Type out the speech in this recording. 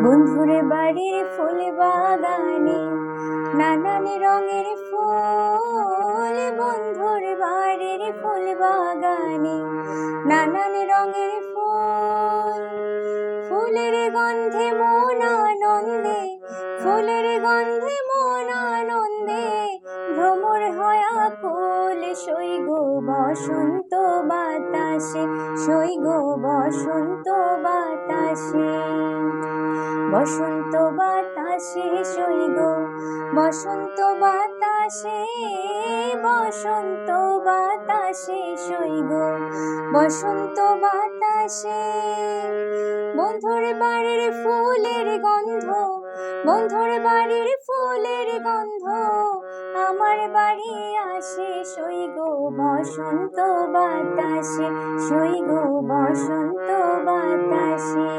বন্ধুর বাড়ির ফুল বাগানে নানান রঙের ফুল, বন্ধুর বাড়ির ফুল বাগানে নানান রঙের ফুল। ফুলের গন্ধে মন আনন্দে, ফুলের গন্ধে মন আনন্দে ভ্রমর হয় আকুল। সই গো বসন্ত বাতাসে, সই গো বসন্ত বাতাসে, বসন্ত বাতাসে সই গো বসন্ত বাতাসে, বসন্ত বাতাসে সই গো বসন্ত বাতাসে। বন্ধুর বাড়ির ফুলের গন্ধ, বন্ধুর বাড়ির ফুলের গন্ধ আমার বাড়ি আসে। সই গো বসন্ত বাতাসে, সই গো বসন্ত বাতাসে।